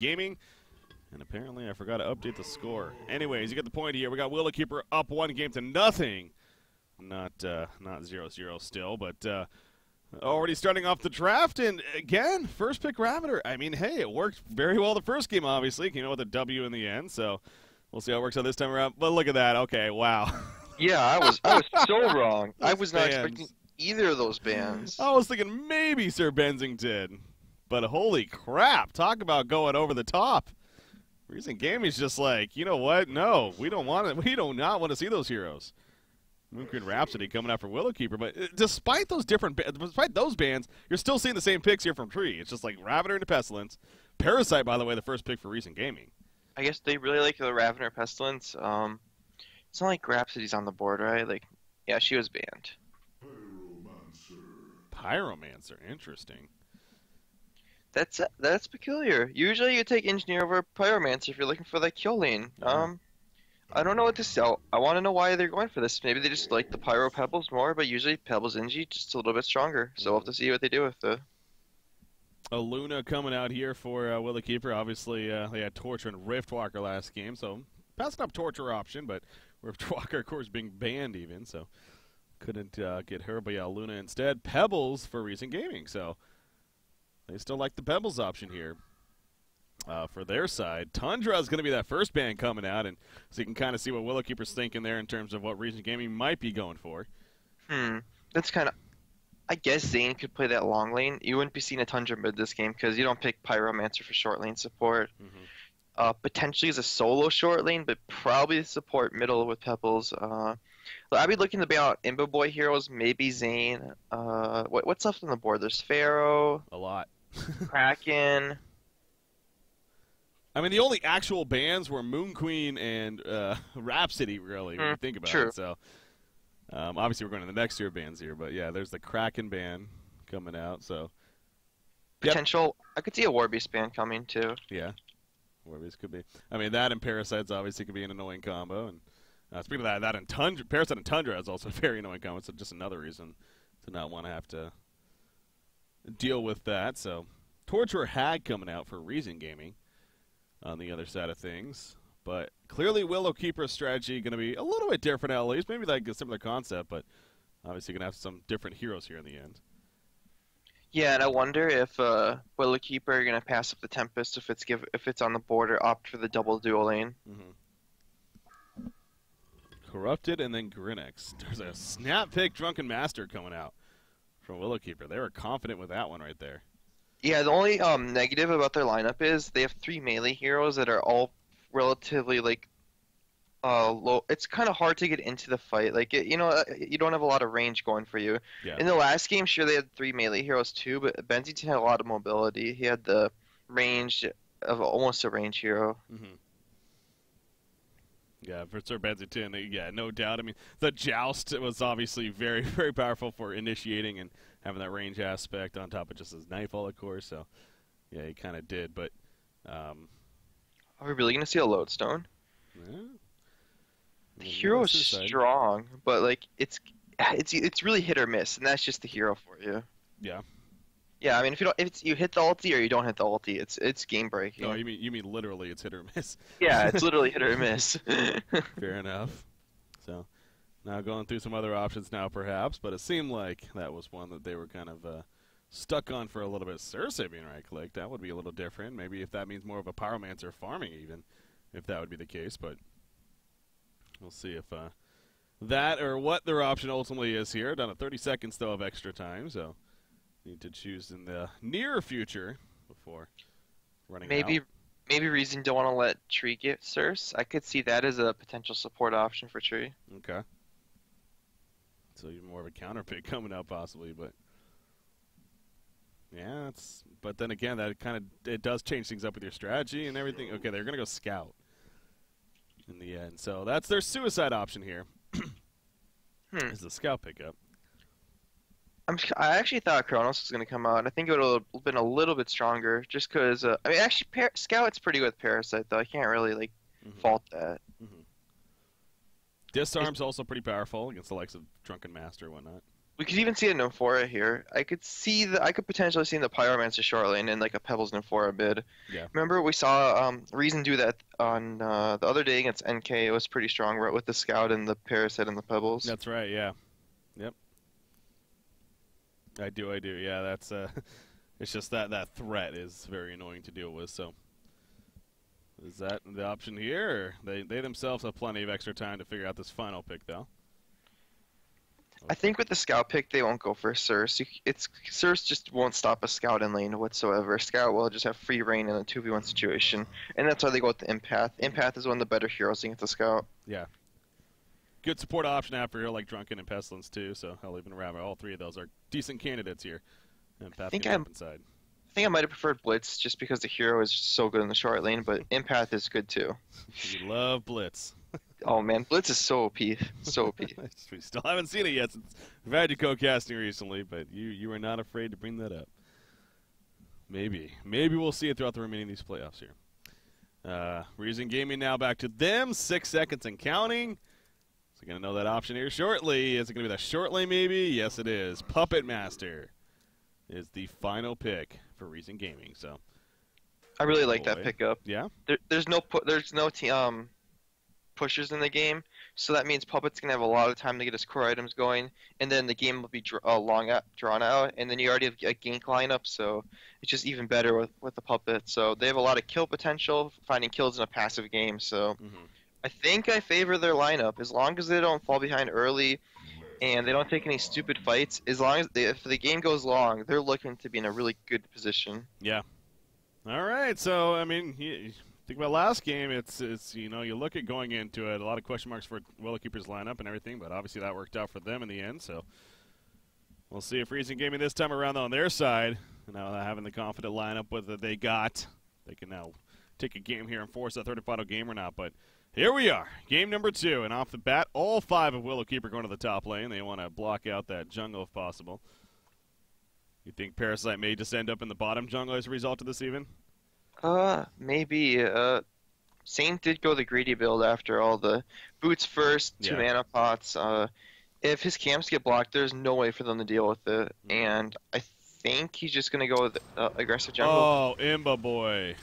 Gaming. And apparently I forgot to update the score. Anyways, you get the point here. We got Willowkeeper up 1-0. Not 0-0 still, but already starting off the draft. And again, first pick Raviter. I mean, hey, it worked very well the first game, obviously. Came out with a W in the end, so we'll see how it works out this time around. But look at that. Okay, wow. Yeah, I was so wrong. I was not bans. expecting either of those bands. I was thinking maybe Sir Bensington. But holy crap, talk about going over the top. Rezzing Gaming's just like, you know what? No, we don't want it. We do not want to see those heroes. Moonqueen Rhapsody coming out for Willowkeeper, but despite those bands, you're still seeing the same picks here from Tree. It's just like Raviter into Pestilence. Parasite, by the way, the first pick for Rezzing Gaming. I guess they really like the Ravner Pestilence. It's not like Rhapsody's on the board, right? Like, yeah, she was banned. Pyromancer, interesting. That's peculiar. Usually you take Engineer over Pyromancer if you're looking for that kill lane. Yeah. I don't know what to sell. I want to know why they're going for this. Maybe they just like the Pyro Pebbles more, but usually Pebbles Engie just a little bit stronger. So we'll have to see what they do with the... A Luna coming out here for Willowkeeper. Obviously, they had Torture and Riftwalker last game, so passing up Torture option, but Riftwalker, of course, being banned even, so couldn't get her. But yeah, Luna instead. Pebbles for Rezzing Gaming, so they still like the Pebbles option here. For their side, Tundra is going to be that first ban coming out, and so you can kind of see what Willowkeeper's thinking there in terms of what Rezzing Gaming might be going for. That's kind of... I guess Zane could play that long lane. You wouldn't be seeing a Tundra mid this game because you don't pick Pyromancer for short lane support. Potentially as a solo short lane, but probably support middle with Pebbles. I'd be looking to ban out Imbo Boy heroes, maybe Zane. What's left on the board? There's Pharaoh. A lot. Kraken. I mean, the only actual bans were Moon Queen and Rhapsody, really, when you think about it. So, obviously, we're going to the next tier bans here, but yeah, there's the Kraken ban coming out. So, potential. I could see a Warbeast ban coming too. Yeah, Warbeast could be. I mean, that and Parasites obviously could be an annoying combo. And speaking of that and Tundra, Parasite and Tundra is also a very annoying combo. So just another reason to not want to have to deal with that. So, Torture Hag coming out for Rezzing Gaming on the other side of things. But clearly Willowkeeper's strategy going to be a little bit different at least. Maybe like a similar concept, but obviously going to have some different heroes here in the end. Yeah, and I wonder if Willowkeeper are going to pass up the Tempest if it's on the board or opt for the double dual lane. Corrupted and then Grinex. There's a snap pick Drunken Master coming out from Willowkeeper. They were confident with that one right there. Yeah, the only negative about their lineup is they have 3 melee heroes that are all relatively like low. It's kind of hard to get into the fight. Like you don't have a lot of range going for you. Yeah. In the last game, sure they had 3 melee heroes too, but Bensington had a lot of mobility. He had the range of almost a range hero. Yeah, for Sir Bensington, yeah, no doubt. I mean, the Joust was obviously very, very powerful for initiating and having that range aspect on top of just his Nightfall, of course. So, yeah, he kind of did. But are we really going to see a Lodestone? Yeah. The hero is strong, but like it's really hit or miss, and that's just the hero for you. Yeah. Yeah, I mean, if you hit the ulti or you don't hit the ulti, it's game breaking. No, you mean literally, it's hit or miss. Yeah, it's literally hit or miss. Fair enough. So, now going through some other options now, perhaps, but it seemed like that was one that they were kind of stuck on for a little bit. Cersei being right-clicked, that would be a little different. Maybe if that means more of a Pyromancer farming, even, if that would be the case. But we'll see if that or what their option ultimately is here. Down to 30 seconds, though, of extra time, so need to choose in the near future before running out. Maybe Rezzing don't want to let Tree get Circe. I could see that as a potential support option for Tree. Okay. So even more of a counter pick coming out possibly, but yeah, but then again that it does change things up with your strategy and everything. Okay, they're gonna go Scout in the end. So that's their suicide option here. Is the Scout pickup. I actually thought Kronos was going to come out, and I think it would have been a little bit stronger, just because, I mean, actually, Scout's pretty good with Parasite, though. I can't really, fault that. Disarm's also pretty powerful against the likes of Drunken Master and whatnot. We could even see it in Amphora here. I could potentially see the Pyromancer short lane in like a Pebbles and Amphora mid. Yeah. Remember we saw Reason do that on the other day against NK. It was pretty strong, right, with the Scout and the Parasite and the Pebbles. That's right, yeah. Yep. I do. Yeah, that's it's just that threat is very annoying to deal with, so is that the option here? Or they themselves have plenty of extra time to figure out this final pick though. I think with the Scout pick, they won't go for Circe. Circe just won't stop a Scout in lane whatsoever. Scout will just have free reign in a 2v1 situation, and that's why they go with the Empath. Empath is one of the better heroes against the Scout. Yeah. Good support option after here, like Drunken and Pestilence too. So I'll even Rabbit. All three of those are decent candidates here. Empath I think can jump inside. I think I might have preferred Blitz just because the hero is so good in the short lane, but Empath is good too. You love Blitz. Oh man, Blitz is so OP, so OP. We still haven't seen it yet since we've had you co-casting recently, but you are not afraid to bring that up. Maybe we'll see it throughout the remaining of these playoffs here. Rezzing Gaming now back to them. 6 seconds and counting. So going to know that option here shortly. Is it going to be the short lane maybe? Yes, it is. Puppet Master is the final pick for Rezzing Gaming. So I really like that pickup. Yeah. There's no pushers in the game, so that means Puppet's gonna have a lot of time to get his core items going, and then the game will be drawn out, and then you already have a gank lineup, so it's just even better with the Puppet. So they have a lot of kill potential, finding kills in a passive game. So I think I favor their lineup as long as they don't fall behind early, and they don't take any stupid fights. As long as if the game goes long, they're looking to be in a really good position. Yeah. All right. So I mean. Think about last game, it's you know, you look at going into it, a lot of question marks for Willowkeeper's lineup and everything, but obviously that worked out for them in the end, so we'll see if Rezzing Gaming this time around on their side, now having the confident lineup whether they got, they can now take a game here and force that third and final game or not, but here we are, game number 2, and off the bat, all 5 of Willowkeeper going to the top lane. They want to block out that jungle if possible. You think Parasite may just end up in the bottom jungle as a result of this even? Maybe. Saint did go the greedy build after all. The boots first, 2 mana pots. If his camps get blocked, there's no way for them to deal with it. And I think he's just gonna go with aggressive jungle. Oh, Imba boy.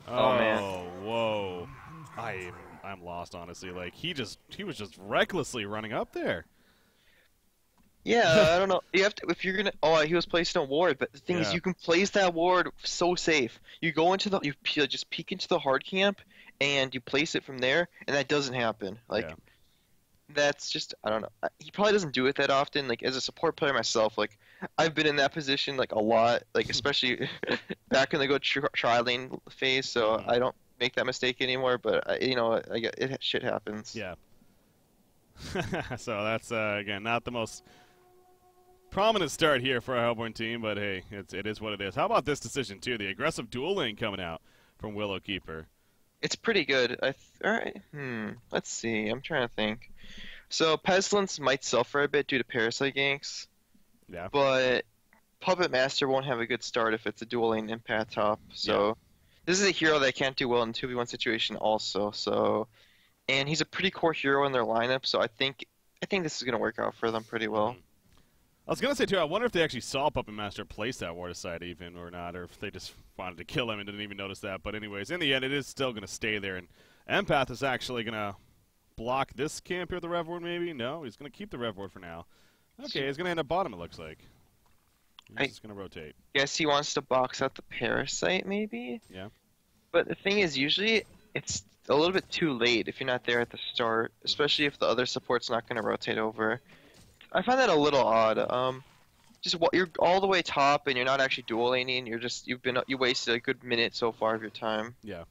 Oh man. Whoa. I'm lost honestly. Like he was just recklessly running up there. Yeah, I don't know. You have to if you're gonna. Oh, he was placing a ward, but the thing is, you can place that ward so safe. You go into you just peek into the hard camp, and you place it from there, and that doesn't happen. Like, that's just I don't know. He probably doesn't do it that often. Like as a support player myself, like I've been in that position like a lot. Like especially back in the tri lane phase, so I don't make that mistake anymore. But you know, shit happens. Yeah. So that's again not the most prominent start here for our Hellborn team, but hey, it is what it is. How about this decision, too? The aggressive dual lane coming out from Willowkeeper. It's pretty good. All right. Let's see. I'm trying to think. So, Pestilence might suffer a bit due to Parasite ganks. Yeah. But Puppet Master won't have a good start if it's a dual lane Empath top. So, this is a hero that can't do well in 2v1 situation also. So, and he's a pretty core hero in their lineup, so I think this is going to work out for them pretty well. I was going to say, too, I wonder if they actually saw Puppet Master place that ward aside even or not, or if they just wanted to kill him and didn't even notice that. But anyways, in the end, it is still going to stay there. And Empath is actually going to block this camp here, the Rev Ward maybe? No, he's going to keep the Rev Ward for now. Okay, he's going to end up bottom, it looks like. He's just going to rotate. Guess he wants to box out the Parasite, maybe? Yeah. But the thing is, usually it's a little bit too late if you're not there at the start, especially if the other support's not going to rotate over. I find that a little odd. Just you're all the way top and you're not actually dual laning. You wasted a good minute so far of your time. Yeah.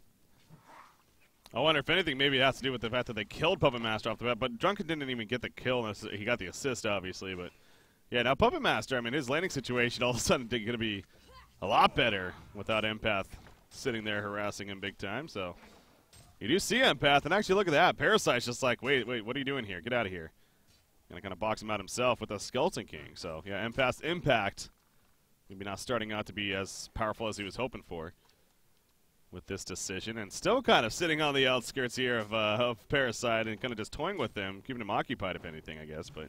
I wonder if anything, maybe it has to do with the fact that they killed Puppet Master off the bat, but Drunken didn't even get the kill. He got the assist, obviously, but yeah. Now Puppet Master, I mean, his landing situation all of a sudden is going to be a lot better without Empath sitting there harassing him big time. So you do see Empath, and actually look at that. Parasite's just like, wait, what are you doing here? Get out of here. Gonna kind of box him out himself with a Skeleton King. So yeah, Empath's impact maybe not starting out to be as powerful as he was hoping for with this decision, and still kind of sitting on the outskirts here of Parasite and kind of just toying with him, keeping him occupied if anything, I guess. But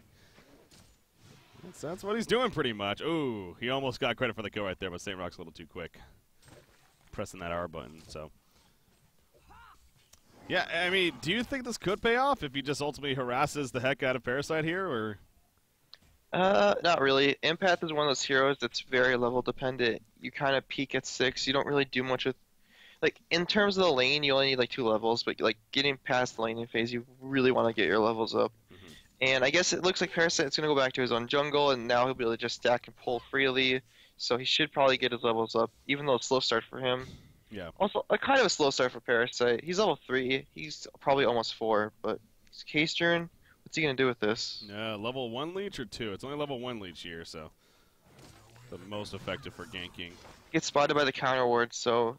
That's what he's doing pretty much. Ooh, he almost got credit for the kill right there, but St. Rock's a little too quick. Pressing that R button, so. Yeah, I mean, do you think this could pay off if he just ultimately harasses the heck out of Parasite here, or? Not really. Empath is one of those heroes that's very level dependent. You kind of peak at 6. You don't really do much with, like, in terms of the lane, you only need like 2 levels, but like getting past the laning phase, you really want to get your levels up. And I guess it looks like Parasite's going to go back to his own jungle, and now he'll be able to just stack and pull freely. So he should probably get his levels up, even though it's slow start for him. Yeah. Also, a kind of a slow start for Parasite. He's level 3. He's probably almost 4, but it's K's turn. What's he going to do with this? Level 1 leech or 2? It's only level 1 leech here, so the most effective for ganking. Gets spotted by the counter ward, so...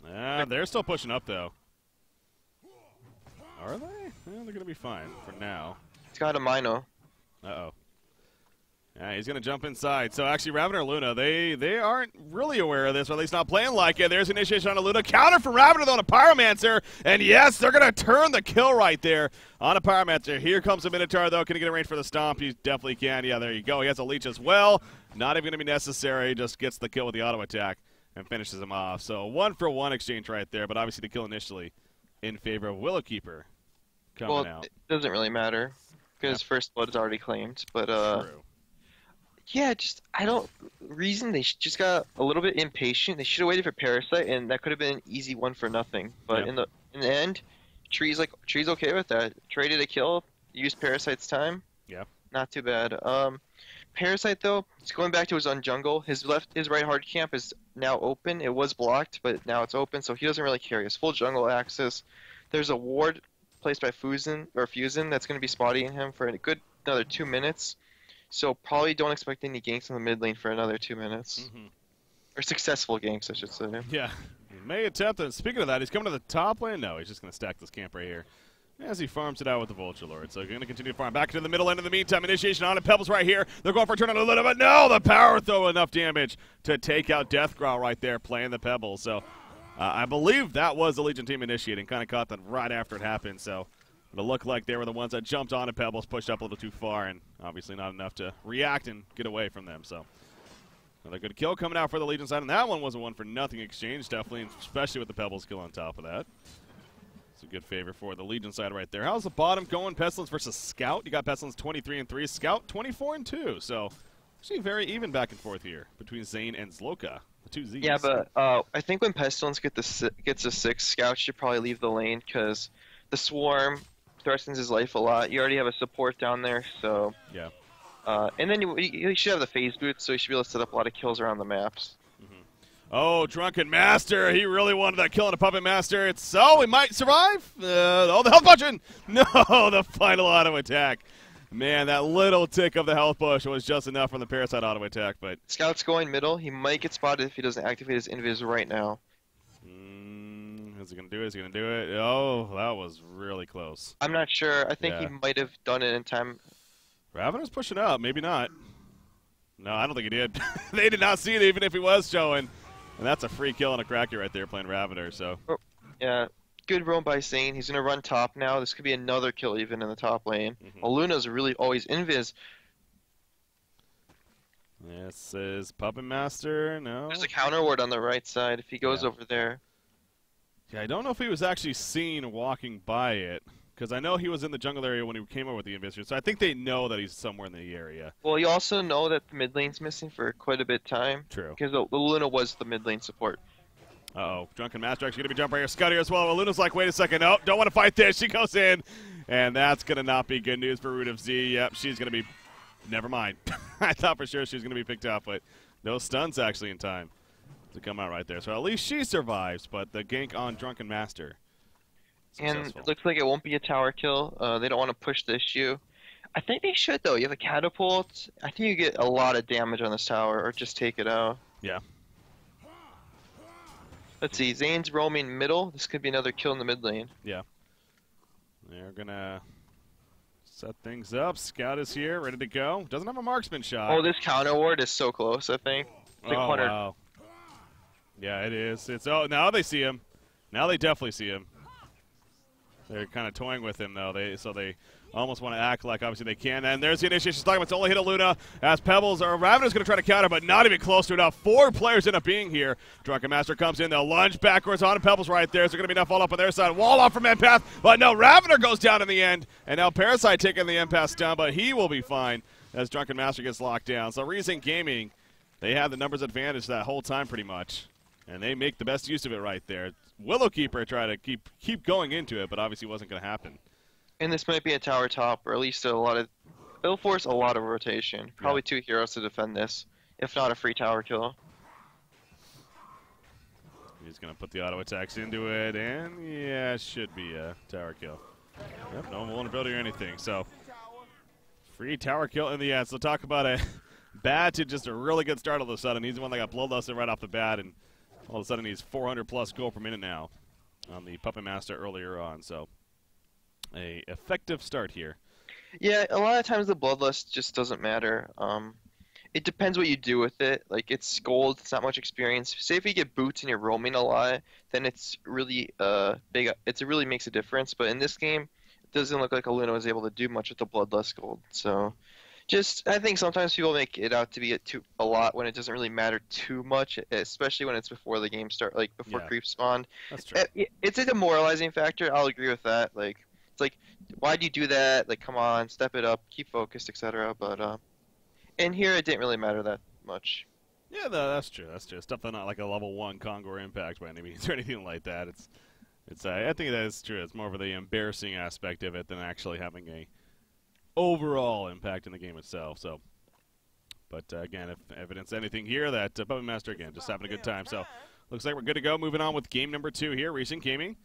They're still pushing up, though. Are they? They're going to be fine for now. He's got a Mino. Uh-oh. Yeah, he's going to jump inside. So actually, Ravener Luna, they aren't really aware of this, or at least not playing like it. There's initiation on a Luna. Counter from Ravener, though, on a Pyromancer. And yes, they're going to turn the kill right there on a Pyromancer. Here comes a Minotaur, though. Can he get a range for the stomp? He definitely can. Yeah, there you go. He has a leech as well. Not even going to be necessary. Just gets the kill with the auto attack and finishes him off. So 1-for-1 exchange right there, but obviously the kill initially in favor of Willowkeeper coming out. It doesn't really matter because first blood is already claimed, but True. yeah, Rezzing, they just got a little bit impatient. They should have waited for Parasite, and that could have been an easy 1 for nothing. But in the end, Tree's okay with that. Traded a kill, used Parasite's time. Yeah. Not too bad. Parasite though, it's going back to his own jungle. His right hard camp is now open. It was blocked, but now it's open, so he doesn't really care. He has full jungle access. There's a ward placed by Fusion that's going to be spotting him for a good another 2 minutes. So probably don't expect any ganks in the mid lane for another 2 minutes. Or successful ganks, I should say. Yeah. He may attempt, and speaking of that, he's coming to the top lane. No, he's just going to stack this camp right here as he farms it out with the Vulture Lord. So going to continue to farm back into the middle end in the meantime. Initiation on it. Pebbles right here. They're going for a turn on a little, but no, the power throw enough damage to take out Deathgrowl right there playing the Pebbles. So I believe that was the Legion team initiating. Kind of caught them right after it happened. So it looked like they were the ones that jumped on Pebbles, pushed up a little too far, and obviously not enough to react and get away from them. So another good kill coming out for the Legion side, and that one was a 1-for-nothing exchange, definitely, especially with the Pebbles kill on top of that. It's a good favor for the Legion side right there. How's the bottom going? Pestilence versus Scout. You got Pestilence 23-3, Scout 24-2. So actually very even back and forth here between Zane and Zloka, the 2 Zs. Yeah, but I think when Pestilence gets a 6, Scout should probably leave the lane because the Swarm threatens his life a lot. You already have a support down there, so yeah. And then you should have the phase boots, so you should be able to set up a lot of kills around the maps. Oh, Drunken Master. He really wanted that kill on a Puppet Master. He might survive. The health potion. No, the final auto attack. Man, that little tick of the health push was just enough from the Parasite auto attack. But Scout's going middle. He might get spotted if he doesn't activate his invis right now. Is he going to do it? Is he going to do it? Oh, that was really close. I'm not sure. I think he might have done it in time. Ravener's pushing up. Maybe not. No, I don't think he did. They did not see it even if he was showing. And that's a free kill and a cracker right there playing Ravener. So yeah, good roam by Zane. He's going to run top now. This could be another kill even in the top lane. Luna's really always invis. This is Puppet Master. No. There's a counter ward on the right side if he goes over there. Yeah, I don't know if he was actually seen walking by it, because I know he was in the jungle area when he came over with the Invisor, so I think they know that he's somewhere in the area. Well, you also know that the mid lane's missing for quite a bit of time. True. Because the Luna was the mid lane support. Uh-oh. Drunken Master actually going to be jumping right here. Scuddy as well. Well, Luna's like, wait a second. No, don't want to fight this. She goes in, and that's going to not be good news for Root of Z. Yep, she's going to be... Never mind. I thought for sure she was going to be picked up, but no stuns actually in time to come out right there. So at least she survives, but the gank on Drunken Master. And it looks like it won't be a tower kill. They don't want to push the issue. I think they should, though. You have a catapult. I think you get a lot of damage on this tower, or just take it out. Yeah. Let's see. Zane's roaming middle. This could be another kill in the mid lane. Yeah. They're going to set things up. Scout is here, ready to go. Doesn't have a marksman shot. Oh, this counter ward is so close, I think. Oh, wow. Yeah, it is. Now they see him. Now they definitely see him. They're kind of toying with him, though. They almost want to act like obviously they can. And there's the initiation. She's talking about it's only hit a Luna as Pebbles or Ravenor's going to try to counter, but not even close to enough. 4 players end up being here. Drunken Master comes in. They'll lunge backwards on Pebbles right there. Is there going to be enough all up on their side? Wall off from Empath, but no, Ravenor goes down in the end. And now Parasite taking the Empath down, but he will be fine as Drunken Master gets locked down. So Rezzing Gaming, they have the numbers advantage that whole time pretty much. And they make the best use of it right there. Willowkeeper tried to keep going into it, but obviously wasn't going to happen. And this might be a tower top, or at least it'll force a lot of rotation. Probably 2 heroes to defend this, if not a free tower kill. He's going to put the auto attacks into it, and yeah, it should be a tower kill. Yep, no vulnerability or anything, so free tower kill in the end. So talk about a bad to just a really good start all of a sudden. He's the one that got bloodlusted right off the bat, and all of a sudden he's 400 plus gold per minute now on the Puppet Master earlier on, so a effective start here. Yeah, a lot of times the bloodlust just doesn't matter. It depends what you do with it. Like, it's gold, it's not much experience. Say if you get boots and you're roaming a lot, then it's really big. It really makes a difference. But in this game, it doesn't look like Aluna was able to do much with the bloodlust gold. So, I think sometimes people make it out to be a lot when it doesn't really matter too much, especially when it's before the game start, like before creep spawned. That's true. It's a demoralizing factor. I'll agree with that. Like, it's like, why do you do that? Like, come on, step it up, keep focused, etc. But in here, it didn't really matter that much. Yeah, that's true. That's true. It's definitely not like a level 1 Kongor impact by any means or anything like that. I think that is true. It's more of the embarrassing aspect of it than actually having a overall impact in the game itself. So, but again, if evidence anything here, that Puppet Master again just having a good time. So, looks like we're good to go. Moving on with game number 2 here, Rezzing Gaming.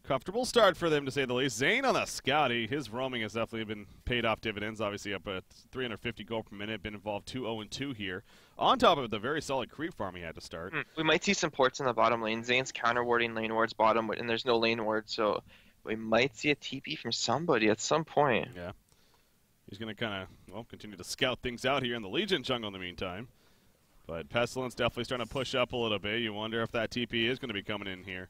Comfortable start for them, to say the least. Zane on the Scouty. His roaming has definitely been paid off dividends. Obviously up at 350 gold per minute. Been involved 2-0-2 here. On top of the very solid creep farm he had to start. We might see some ports in the bottom lane. Zane's counter-warding lane wards bottom, and there's no lane ward, so we might see a TP from somebody at some point. Yeah. He's going to kind of, continue to scout things out here in the Legion jungle in the meantime. But Pestilence definitely starting to push up a little bit. You wonder if that TP is going to be coming in here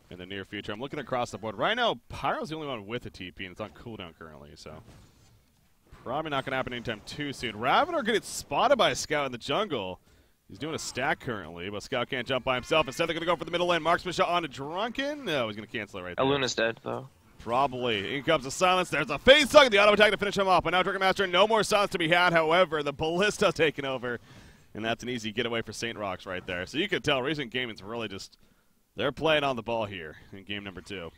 in the near future. I'm looking across the board. Right now, Pyro's the only one with a TP, and it's on cooldown currently, so probably not going to happen anytime too soon. Ravenor gets spotted by a Scout in the jungle. He's doing a stack currently, but Scout can't jump by himself. Instead, they're going to go for the middle lane. Marksman shot on to Drunken. No, he's going to cancel it right there. Aluna's dead, though. Probably. In comes the silence. There's a face hug. The auto attack to finish him off. But now Drunken Master, no more silence to be had. However, the Ballista taking over, and that's an easy getaway for St. Rocks right there. So you can tell Rezzing Gaming's really just, they're playing on the ball here in game number 2.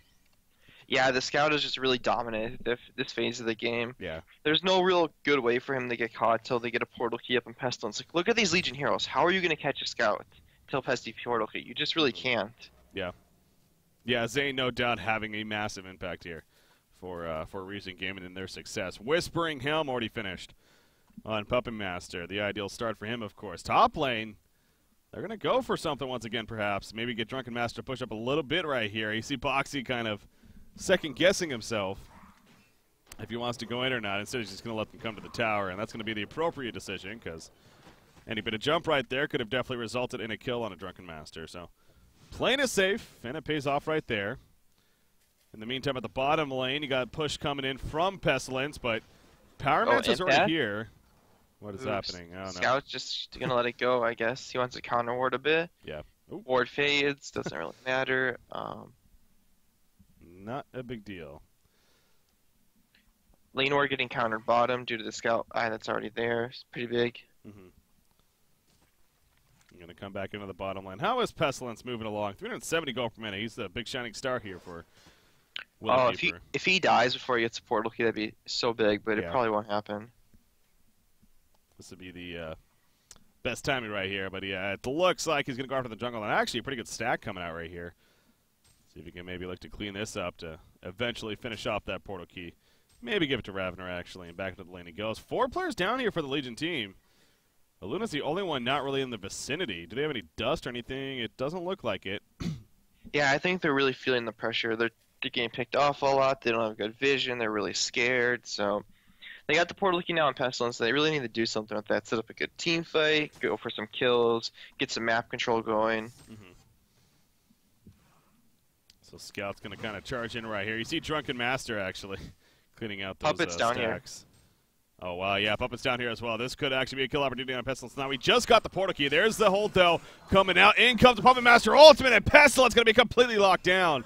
Yeah, the Scout is just really dominant this phase of the game. Yeah. There's no real good way for him to get caught till they get a portal key up in Pestilence. Like, look at these Legion heroes. How are you going to catch a Scout till Pesty portal key? You just really can't. Yeah. Yeah, Zane no doubt having a massive impact here for Rezzing Gaming and their success. Whispering Helm already finished on Puppet Master. The ideal start for him, of course. Top lane, they're going to go for something once again, perhaps. Maybe get Drunken Master to push up a little bit right here. You see Boxy kind of second-guessing himself if he wants to go in or not. Instead, he's just going to let them come to the tower, and that's going to be the appropriate decision because any bit of jump right there could have definitely resulted in a kill on a Drunken Master. So playing is safe, and it pays off right there. In the meantime, at the bottom lane, you got push coming in from Pestilence, but Powermancer's already here. What is happening? I don't know. Scout's just going to let it go, I guess. He wants to counter ward a bit. Yeah. Ooh. Ward fades, doesn't really matter. Not a big deal. Lane ward getting countered bottom due to the Scout eye that's already there. It's pretty big. I'm going to come back into the bottom lane. How is Pestilence moving along? 370 gold per minute. He's the big shining star here for Willowkeeper. If he dies before he gets a portal key, that'd be so big, but it probably won't happen. This would be the best timing right here. But yeah, it looks like he's going to go after the jungle. And actually a pretty good stack coming out right here. See if he can maybe look to clean this up to eventually finish off that portal key. Maybe give it to Ravenor, actually, and back into the lane he goes. 4 players down here for the Legion team. Aluna's the only one not really in the vicinity. Do they have any dust or anything? It doesn't look like it. Yeah, I think they're really feeling the pressure. They're getting picked off a lot. They don't have good vision. They're really scared. So they got the portal key now in Pestilence. They really need to do something with that. Set up a good team fight, go for some kills, get some map control going. So Scout's going to kind of charge in right here. You see Drunken Master, actually, Cleaning out those Puppet's down here. stacks. Oh, wow, yeah, Puppet's down here as well. This could actually be a kill opportunity on Pestilence. Now, we just got the portal key. There's the hold, though, coming out. In comes the Puppet Master Ultimate, and Pestilence going to be completely locked down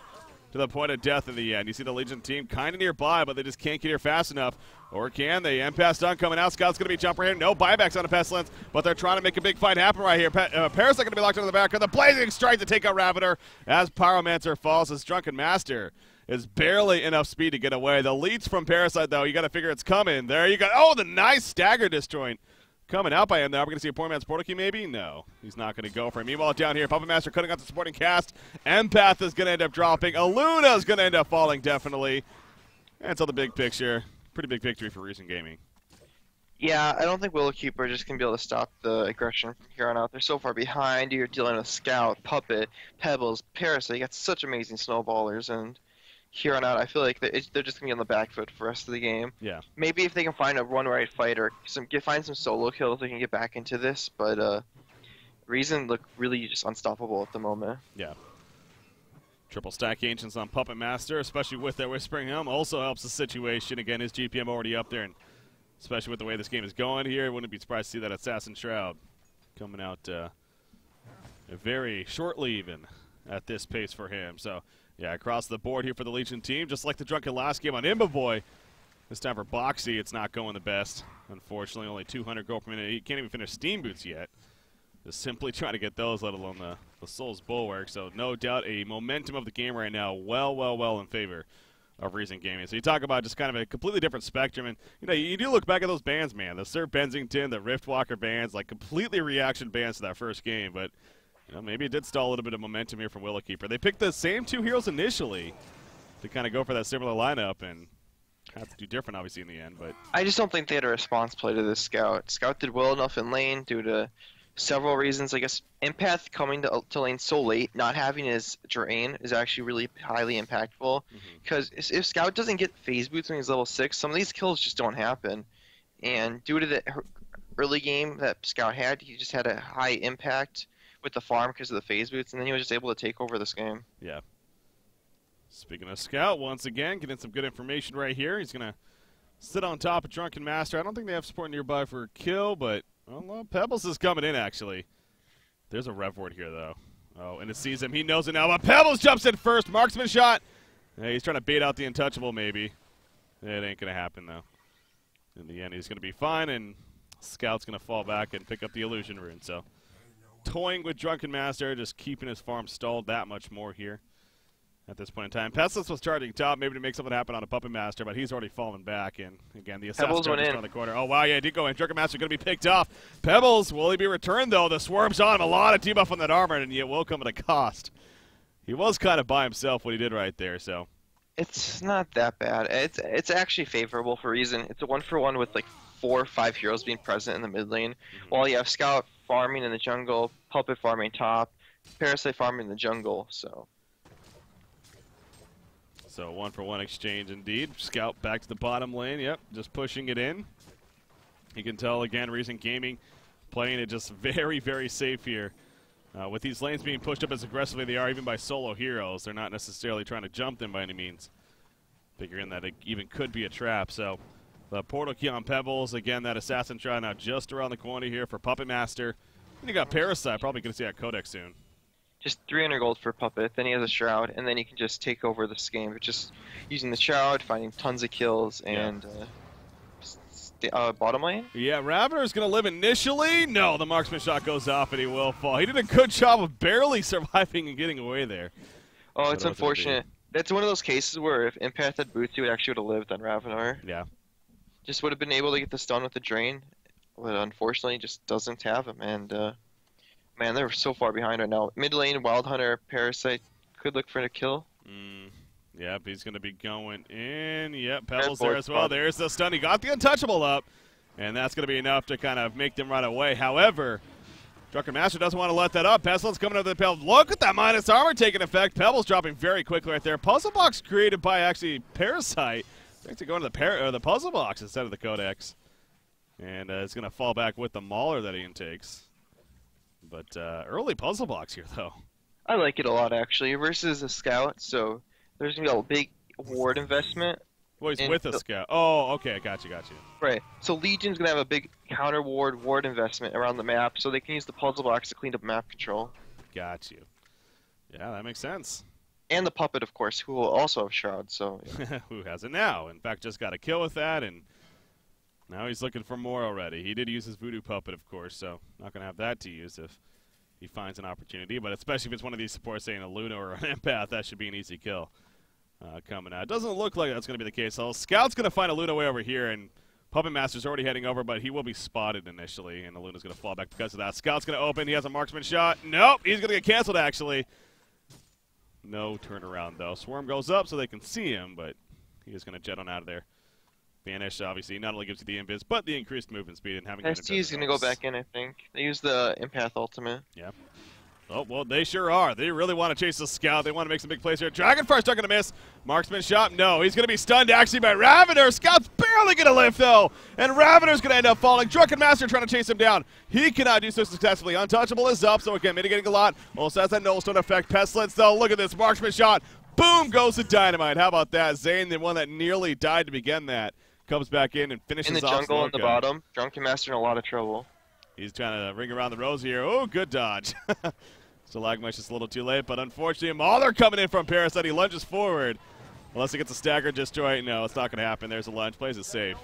to the point of death in the end. You see the Legion team kind of nearby, but they just can't get here fast enough. Or can they? Empath stun coming out. Scout's going to be jumper here. No buybacks on a Pestilence, but they're trying to make a big fight happen right here. Parasite going to be locked into the back of the Blazing Strike to take out Ravener as Pyromancer falls. As Drunken Master is barely enough speed to get away. The leads from Parasite, though, you got to figure it's coming. There you go. Oh, the nice stagger disjoint coming out by him. Now we're going to see a poor man's portal key, maybe? No, he's not going to go for him. Meanwhile, down here, Puppet Master cutting out the supporting cast. Empath is going to end up dropping. Aluna is going to end up falling, definitely. And so the big picture, pretty big victory for Rezzing Gaming. Yeah, I don't think Willowkeeper are just going to be able to stop the aggression from here on out. They're so far behind. You're dealing with Scout, Puppet, Pebbles, Parasite. You got such amazing snowballers, and here on out, I feel like they're just going to be on the back foot for the rest of the game. Yeah. Maybe if they can find a one-right fight or find some solo kills, they can get back into this. But Rezzing look really just unstoppable at the moment. Yeah. Triple stack Ancients on Puppet Master, especially with their Whispering Helm, also helps the situation. Again, his GPM already up there, and especially with the way this game is going here, wouldn't be surprised to see that Assassin Shroud coming out very shortly even at this pace for him. So, yeah, across the board here for the Legion team, just like the Drunken last game on Imba this time for Boxy, it's not going the best. Unfortunately, only 200 gold per minute. He can't even finish Steam Boots yet. Just simply trying to get those, let alone the Soul's Bulwark. So, no doubt a momentum of the game right now well in favor of Rezzing Gaming. So you talk about just kind of a completely different spectrum, and you do look back at those bands, man. The Sir Bensington, the Riftwalker bands, like completely reaction bands to that first game, but maybe it did stall a little bit of momentum here from Willowkeeper. They picked the same two heroes initially to kind of go for that similar lineup, and have to do different, obviously, in the end. But I just don't think they had a response play to this Scout. Scout did well enough in lane due to several reasons. I guess Empath coming to lane so late, not having his drain is actually really highly impactful. Because if Scout doesn't get phase boots when he's level 6, some of these kills just don't happen. And due to the early game that Scout had, he just had a high impact with the farm because of the phase boots, and then he was just able to take over this game. Yeah. Speaking of Scout, once again, getting some good information right here. He's going to sit on top of Drunken Master. I don't think they have support nearby for a kill, but well, Pebbles is coming in, actually. There's a rev ward here, though. Oh, and it sees him. He knows it now, but Pebbles jumps in first. Marksman shot. Yeah, he's trying to bait out the Untouchable, maybe. It ain't going to happen, though. In the end, he's going to be fine, and Scout's going to fall back and pick up the Illusion Rune. So, toying with Drunken Master, just keeping his farm stalled that much more here at this point in time. Pestilence was charging top, maybe to make something happen on a Puppet Master, but he's already fallen back. And again, the Assassin went in on the corner. Oh, wow, yeah, he did go in. Drunken Master going to be picked off. Pebbles, will he be returned, though? The swerve's on him. A lot of debuff on that armor, and it will come at a cost. He was kind of by himself what he did right there, so. It's not that bad. It's actually favorable for Rezzing. It's a 1-for-1 with like 4 or 5 heroes being present in the mid lane. While you have Scout farming in the jungle, Puppet farming top, Parasite farming in the jungle, so. So 1-for-1 exchange indeed. Scout back to the bottom lane. Yep, just pushing it in. You can tell, again, Rezzing Gaming playing it just very safe here. With these lanes being pushed up as aggressively they are, even by solo heroes, they're not necessarily trying to jump them by any means. Figuring that it even could be a trap. So the portal key on Pebbles. Again, that Assassin Shroud now just around the corner here for Puppet Master. And you got Parasite, probably going to see that Codex soon. Just 300 gold for Puppet, then he has a Shroud, and then he can just take over this game. Just using the Shroud, finding tons of kills, and bottom lane? Yeah, Ravener is going to live initially. No, the Marksman shot goes off, and he will fall. He did a good job of barely surviving and getting away there. Oh, it's unfortunate. That's one of those cases where if Empath had boots, he would actually would have lived on Ravener. Yeah. Just would have been able to get the stun with the drain, but unfortunately just doesn't have him, and man, they're so far behind right now. Mid lane, Wild Hunter, Parasite could look for a kill. Yep, he's going to be going in. Yep, Pebbles there as well. There's the stun. He got the Untouchable up, and that's going to be enough to kind of make them run away. However, Drunken Master doesn't want to let that up. Pestilence coming over the Pebbles. Look at that minus armor taking effect. Pebbles dropping very quickly right there. Puzzle box created by actually Parasite. It's actually going to the puzzle box instead of the Codex. And it's going to fall back with the Mauler that he intakes. But early puzzle box here, though. I like it a lot, actually, versus a Scout, so there's going to be a big ward investment. Well, he's And with a scout. Oh, okay, got you. right. So Legion's gonna have a big counter ward investment around the map, so they can use the puzzle box to clean up map control. Got you. Yeah, that makes sense. And the puppet, of course, who will also have shroud. So yeah. Who has it now? In fact, just got a kill with that, and now he's looking for more already. He did use his voodoo puppet, of course, so not gonna have that to use if he finds an opportunity. But especially if it's one of these supports, saying a Luna or an empath, that should be an easy kill. Coming out. It doesn't look like that's going to be the case. So Scout's going to find a Luna way over here, and Puppet Master's already heading over, but he will be spotted initially, and the Luna's going to fall back because of that. Scout's going to open. He has a marksman shot. Nope, he's going to get canceled, actually. No turnaround, though. Swarm goes up so they can see him, but he is going to jet on out of there. Vanish, obviously, not only gives you the invis, but the increased movement speed and having ST is going to go back in, I think. They use the empath ultimate. Yeah. Oh, well, they sure are. They really want to chase the scout. They want to make some big plays here. Dragonfire's not going to miss. Marksman shot. No, he's going to be stunned, actually, by Ravener. Scout's barely going to live, though. And Ravener's going to end up falling. Drunken Master trying to chase him down. He cannot do so successfully. Untouchable is up, so again, mitigating a lot. Also has that Nullstone effect. Pestilence, though. Look at this. Marksman shot. Boom goes the Dynamite. How about that? Zane, the one that nearly died to begin that, comes back in and finishes off. In the jungle on the bottom. Drunken Master in a lot of trouble. He's trying to ring around the rosy here. Oh, good dodge. Stalagmite's just a little too late, but unfortunately, Mauler coming in from Parasite. He lunges forward. Unless he gets a stagger destroy. No, it's not going to happen. There's a lunge. Plays it safe.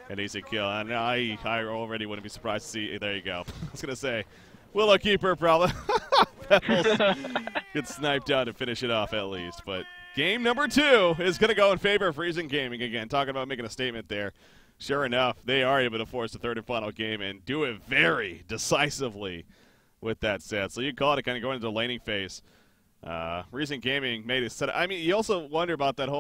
An easy kill. And I already wouldn't be surprised to see. There you go. I was going to say, Willow Keeper probably. Gets sniped out to finish it off at least. But game number 2 is going to go in favor of Rezzing Gaming again. Talking about making a statement there. Sure enough, they are able to force the third and final game and do it very decisively. With that said, so you call it kind of going into the laning phase. Rezzing Gaming made it set. I mean, you also wonder about that whole.